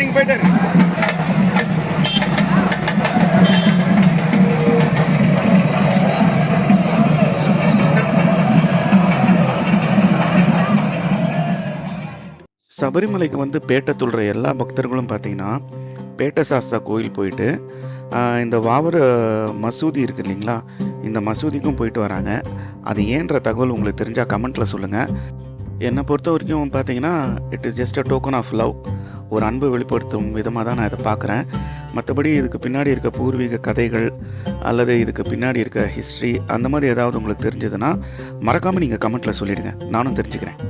நீங்கள் போயிட்டு இருங்க. சபரிமலைக்கு வந்து பேட்டை துள்ளுற எல்லா பக்தர்களும் பார்த்தீங்கன்னா பேட்டை சாஸ்தா கோயில் போயிட்டு இந்த வாவர மசூதி இருக்குது இல்லைங்களா, இந்த மசூதிக்கும் போயிட்டு வராங்க. அது ஏன்ற தகவல் உங்களுக்கு தெரிஞ்சால் கமெண்ட்டில் சொல்லுங்கள். என்னை பொறுத்த வரைக்கும் பார்த்தீங்கன்னா it is just a token of love, ஒரு அன்பு வெளிப்படுத்தும் விதமாக தான் நான் இதை பார்க்குறேன். மற்றபடி இதுக்கு பின்னாடி இருக்க பூர்வீக கதைகள் அல்லது இதுக்கு பின்னாடி இருக்க ஹிஸ்ட்ரி அந்த மாதிரி ஏதாவது உங்களுக்கு தெரிஞ்சதுன்னா மறக்காமல் நீங்கள் கமெண்ட்டில் சொல்லிவிடுங்க, நானும் தெரிஞ்சுக்கிறேன்.